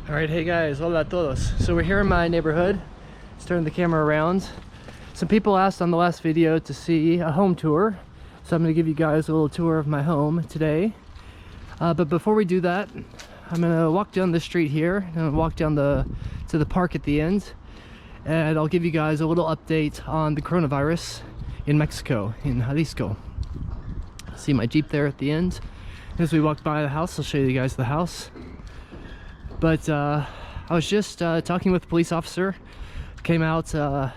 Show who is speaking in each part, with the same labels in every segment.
Speaker 1: Alright, hey guys, hola a todos. So we're here in my neighborhood. Let's turn the camera around. Some people asked on the last video to see a home tour, so I'm going to give you guys a little tour of my home today. But before we do that, I'm going to walk down the street here and walk down to the park at the end, and I'll give you guys a little update on the coronavirus in Mexico, in Jalisco. See my Jeep there at the end. As we walk by the house, I'll show you guys the house. But I was just talking with a police officer. Came out to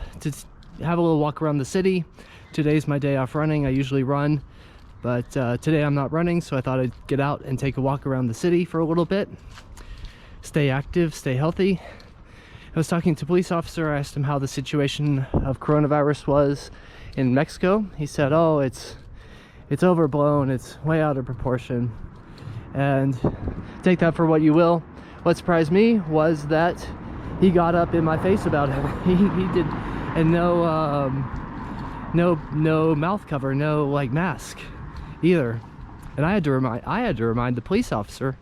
Speaker 1: have a little walk around the city. Today's my day off running. I usually run, but today I'm not running, so I thought I'd get out and take a walk around the city for a little bit. Stay active, stay healthy. I was talking to a police officer. I asked him how the situation of coronavirus was in Mexico. He said, oh, it's overblown, it's way out of proportion. And take that for what you will. What surprised me was that he got up in my face about it. He did, and no mouth cover, no like mask either. And I had to remind the police officer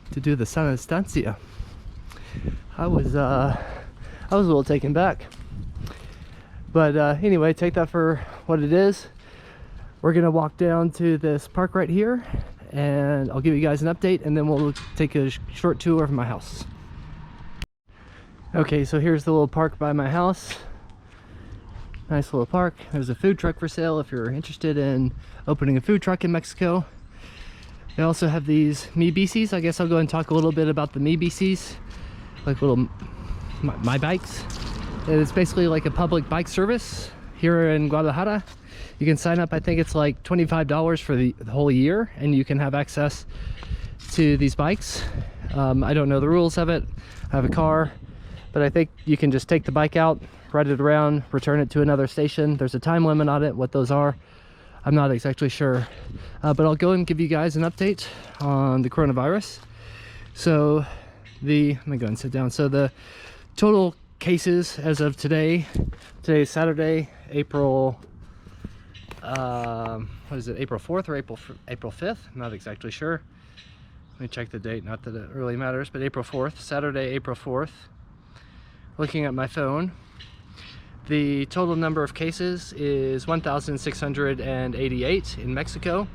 Speaker 1: to do the sana distancia. I was a little taken back. But anyway, take that for what it is. We're gonna walk down to this park right here, and I'll give you guys an update, and then we'll take a short tour of my house. Okay, so here's the little park by my house. Nice little park. There's a food truck for sale if you're interested in opening a food truck in Mexico. They also have these Mi Bicis. I guess I'll go and talk a little bit about the Mi Bicis, like little my bikes. And it's basically like a public bike service here in Guadalajara. You can sign up, I think it's like $25 for the whole year, and you can have access to these bikes. I don't know the rules of it. I have a car, but I think you can just take the bike out, ride it around, return it to another station. There's a time limit on it. What those are, I'm not exactly sure. But I'll go and give you guys an update on the coronavirus. So let me go and sit down. So the total cases as of today is Saturday, April what is it, April 4th or April 5th? I'm not exactly sure. Let me check the date, not that it really matters, but April 4th, Saturday, April 4th. Looking at my phone, the total number of cases is 1,688 in Mexico,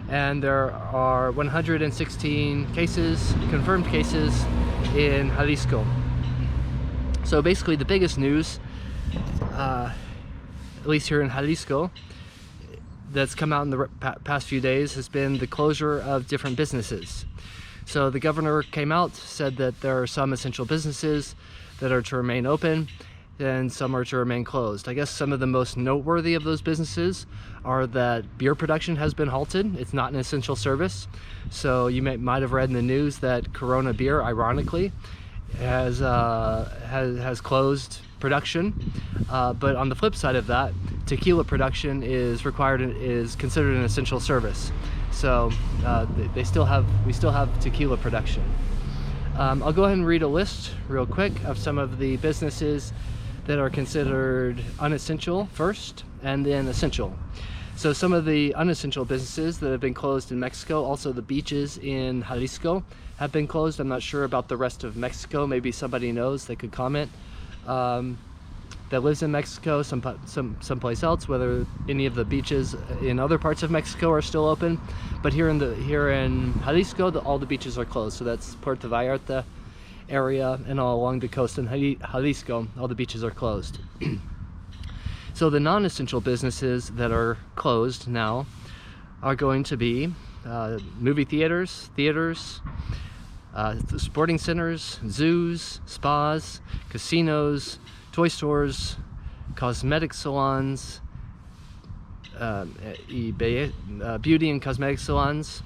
Speaker 1: and there are 116 cases, confirmed cases in Jalisco. So basically the biggest news, at least here in Jalisco, that's come out in the past few days has been the closure of different businesses. So the governor came out, said that there are some essential businesses that are to remain open and some are to remain closed. I guess some of the most noteworthy of those businesses are that beer production has been halted. It's not an essential service. So you might have read in the news that Corona beer, ironically, has closed production, but on the flip side of that, tequila production is considered an essential service. So we still have tequila production. I'll go ahead and read a list real quick of some of the businesses that are considered unessential first, and then essential. So some of the unessential businesses that have been closed in Mexico, also the beaches in Jalisco have been closed. I'm not sure about the rest of Mexico. Maybe somebody knows, they could comment. That lives in Mexico, someplace else, whether any of the beaches in other parts of Mexico are still open. But here in Jalisco, all the beaches are closed. So that's Puerto Vallarta area and all along the coast in Jalisco, all the beaches are closed. So the non-essential businesses that are closed now are going to be movie theaters, sporting centers, zoos, spas, casinos, toy stores, cosmetic salons, beauty and cosmetic salons,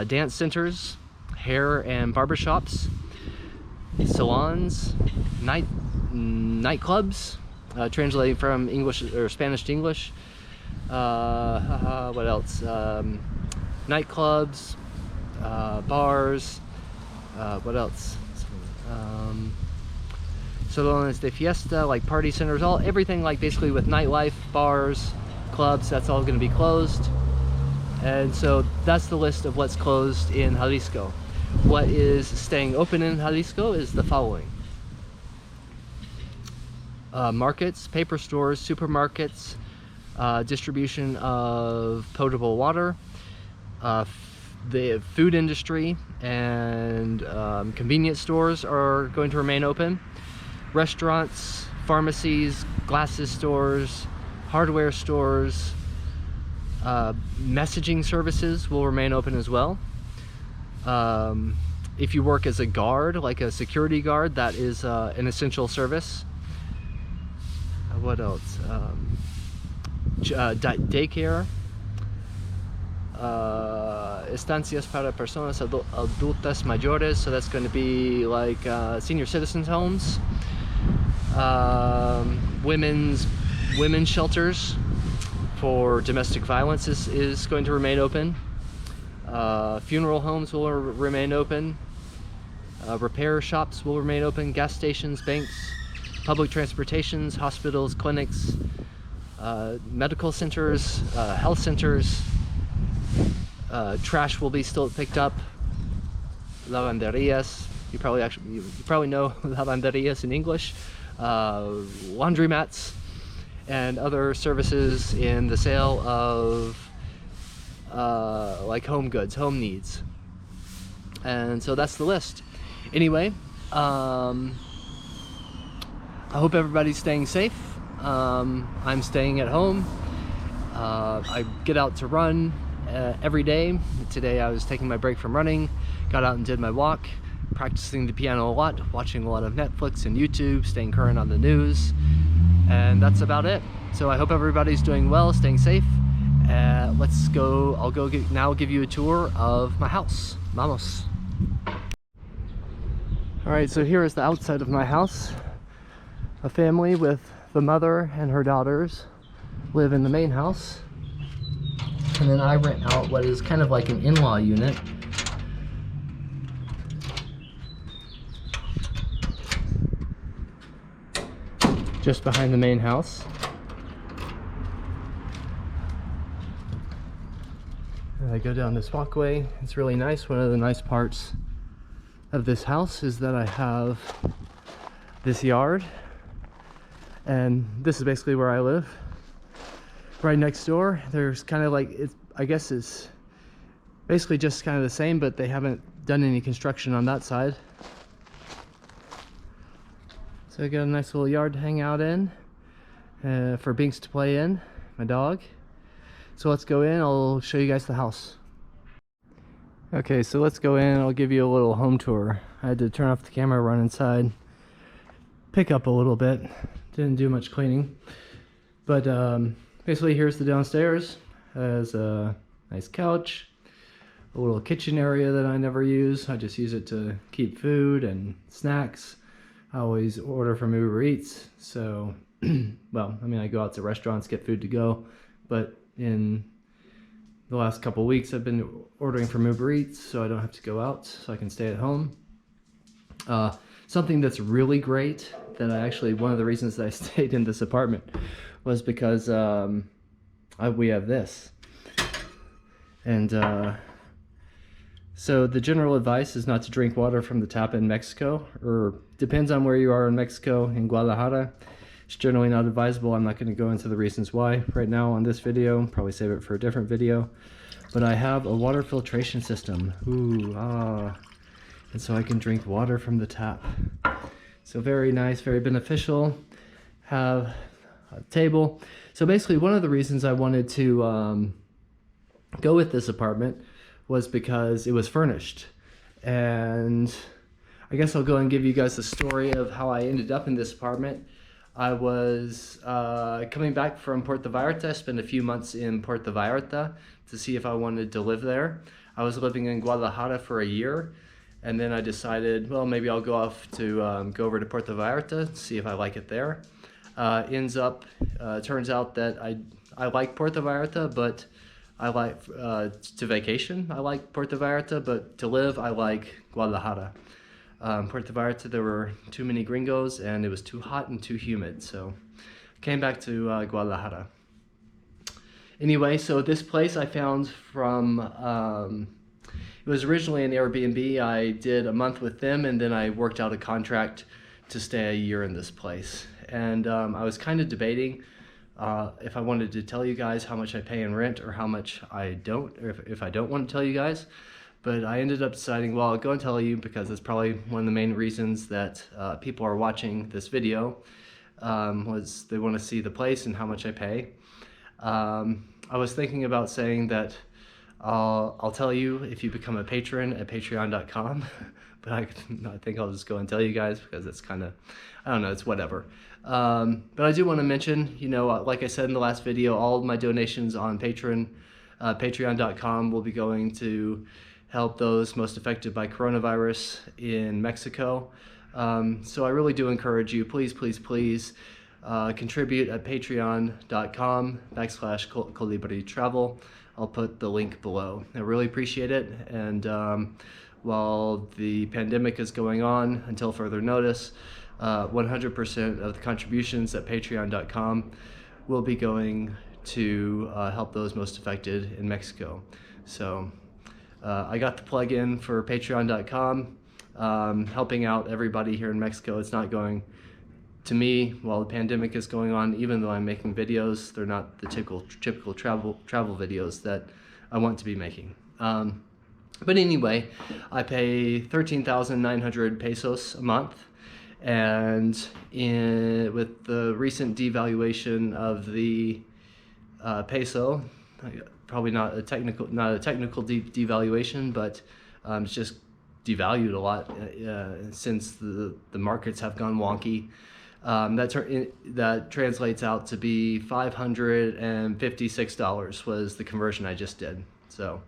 Speaker 1: dance centers, hair and barbershops, salons, nightclubs, translating from English or Spanish to English. What else? Nightclubs, bars. What else? Salones de fiesta, like party centers, everything like basically with nightlife, bars, clubs. That's all going to be closed. And so that's the list of what's closed in Jalisco. What is staying open in Jalisco is the following. Markets, paper stores, supermarkets, distribution of potable water, the food industry, and convenience stores are going to remain open. Restaurants, pharmacies, glasses stores, hardware stores, messaging services will remain open as well. If you work as a guard, like a security guard, that is an essential service. What else? Daycare, estancias para personas adultas mayores, so that's going to be like senior citizens homes. Women's shelters for domestic violence is going to remain open. Funeral homes will remain open. Repair shops will remain open. Gas stations, banks, public transportations, hospitals, clinics, medical centers, health centers. Trash will be still picked up. Lavanderias. You probably know lavanderias in English. Laundromats and other services in the sale of like home goods, home needs. And so that's the list. Anyway, I hope everybody's staying safe. I'm staying at home. I get out to run every day. Today I was taking my break from running, got out and did my walk, practicing the piano a lot, watching a lot of Netflix and YouTube, staying current on the news, and that's about it. So I hope everybody's doing well, staying safe. Let's go. I'll now give you a tour of my house. Vamos. All right, so here is the outside of my house. A family with the mother and her daughters live in the main house. And then I rent out what is kind of like an in-law unit. Just behind the main house. And I go down this walkway. It's really nice. One of the nice parts of this house is that I have this yard. And this is basically where I live. Right next door, there's kind of like, I guess it's basically just kind of the same, but they haven't done any construction on that side. So I got a nice little yard to hang out in, for Binks to play in, my dog. So let's go in, I'll show you guys the house. Okay, so let's go in, I'll give you a little home tour. I had to turn off the camera, run inside, pick up a little bit. Didn't do much cleaning, but basically here's the downstairs. It has a nice couch, a little kitchen area that I never use. I just use it to keep food and snacks. I always order from Uber Eats, so well, I mean, I go out to restaurants, get food to go, but in the last couple weeks I've been ordering from Uber Eats, so I don't have to go out, so I can stay at home. Something that's really great that one of the reasons that I stayed in this apartment was because we have this. And so the general advice is not to drink water from the tap in Mexico, or depends on where you are in Mexico. In Guadalajara, it's generally not advisable. I'm not going to go into the reasons why right now on this video, probably save it for a different video. But I have a water filtration system. And so I can drink water from the tap. So very nice, very beneficial. Have a table. So basically one of the reasons I wanted to go with this apartment was because it was furnished. And I guess I'll go and give you guys the story of how I ended up in this apartment. I was coming back from Puerto Vallarta. I spent a few months in Puerto Vallarta to see if I wanted to live there. I was living in Guadalajara for a year. And then I decided, well, maybe I'll go off to go over to Puerto Vallarta, see if I like it there. Turns out that I like Puerto Vallarta, but I like, to vacation, I like Puerto Vallarta, but to live, I like Guadalajara. Puerto Vallarta, there were too many gringos, and it was too hot and too humid, so came back to Guadalajara. Anyway, so this place I found from, it It was originally an Airbnb. I did a month with them, and then I worked out a contract to stay a year in this place. And I was kind of debating if I wanted to tell you guys how much I pay in rent or how much I don't, or if I don't want to tell you guys. But I ended up deciding, well, I'll go and tell you, because it's probably one of the main reasons that people are watching this video, was they want to see the place and how much I pay. I was thinking about saying that I'll tell you if you become a patron at patreon.com, but I think I'll just go and tell you guys, because it's kind of, I don't know, it's whatever. But I do want to mention, you know, like I said in the last video, all of my donations on patreon.com will be going to help those most affected by coronavirus in Mexico. So I really do encourage you, please, please, please contribute at patreon.com/Colibri travel. I'll put the link below. I really appreciate it. And while the pandemic is going on until further notice, 100% of the contributions at patreon.com will be going to help those most affected in Mexico. So I got the plug in for patreon.com, helping out everybody here in Mexico. It's not going to me while the pandemic is going on, even though I'm making videos. They're not the typical travel videos that I want to be making. But anyway, I pay 13,900 pesos a month, and with the recent devaluation of the peso, probably not a technical devaluation, but it's just devalued a lot since the markets have gone wonky. That translates out to be $556 was the conversion I just did. So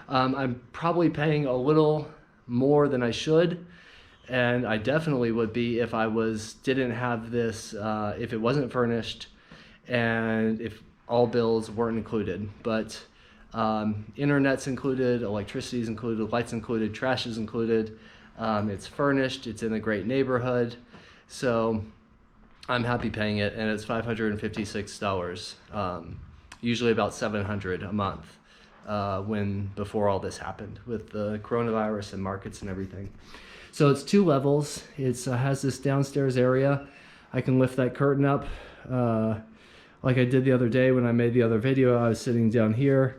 Speaker 1: I'm probably paying a little more than I should, and I definitely would be if I didn't have this, if it wasn't furnished, and if all bills weren't included. But internet's included, electricity's included, lights included, trash is included. It's furnished, it's in a great neighborhood, so I'm happy paying it, and it's $556, usually about $700 a month before all this happened with the coronavirus and markets and everything. So it's 2 levels. It has this downstairs area. I can lift that curtain up like I did the other day when I made the other video. I was sitting down here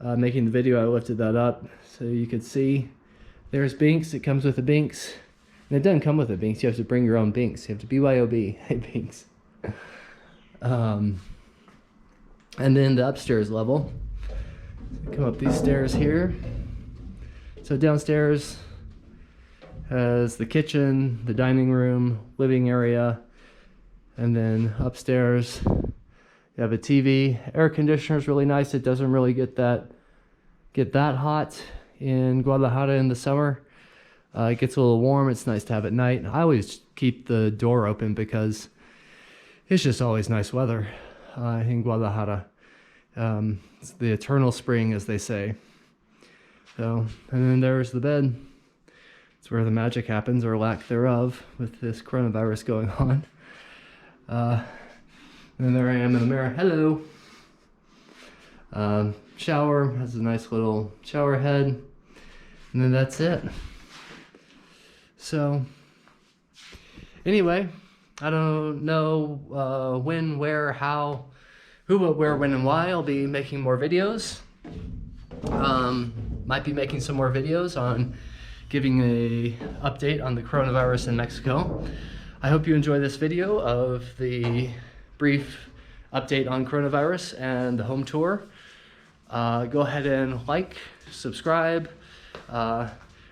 Speaker 1: making the video. I lifted that up so you could see. There's Binks. It comes with a Binks. And it doesn't come with a Binks. You have to bring your own Binks. You have to BYOB. Hey, Binks. And then the upstairs level. Come up these stairs here. So downstairs has the kitchen, the dining room, living area, and then upstairs you have a TV. Air conditioner is really nice. It doesn't really get that hot in Guadalajara in the summer. It gets a little warm. It's nice to have at night. I always keep the door open because it's just always nice weather in Guadalajara. It's the eternal spring, as they say. So, and then there's the bed. It's where the magic happens, or lack thereof, with this coronavirus going on. And there I am in the mirror. Hello. Shower has a nice little shower head, and then that's it. So anyway, I don't know when, where, how, who, what, where, when, and why I'll be making more videos. Might be making some more videos on giving a update on the coronavirus in Mexico. I hope you enjoy this video of the brief update on coronavirus and the home tour. Go ahead and like, subscribe.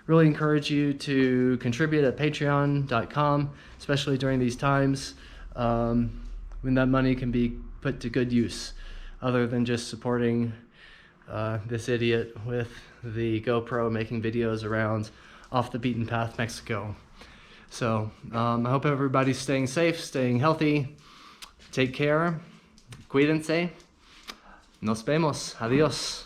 Speaker 1: Really encourage you to contribute at patreon.com, especially during these times when that money can be put to good use, other than just supporting this idiot with the GoPro making videos around off the beaten path Mexico. So I hope everybody's staying safe, staying healthy. Take care. Cuídense. Nos vemos. Adiós.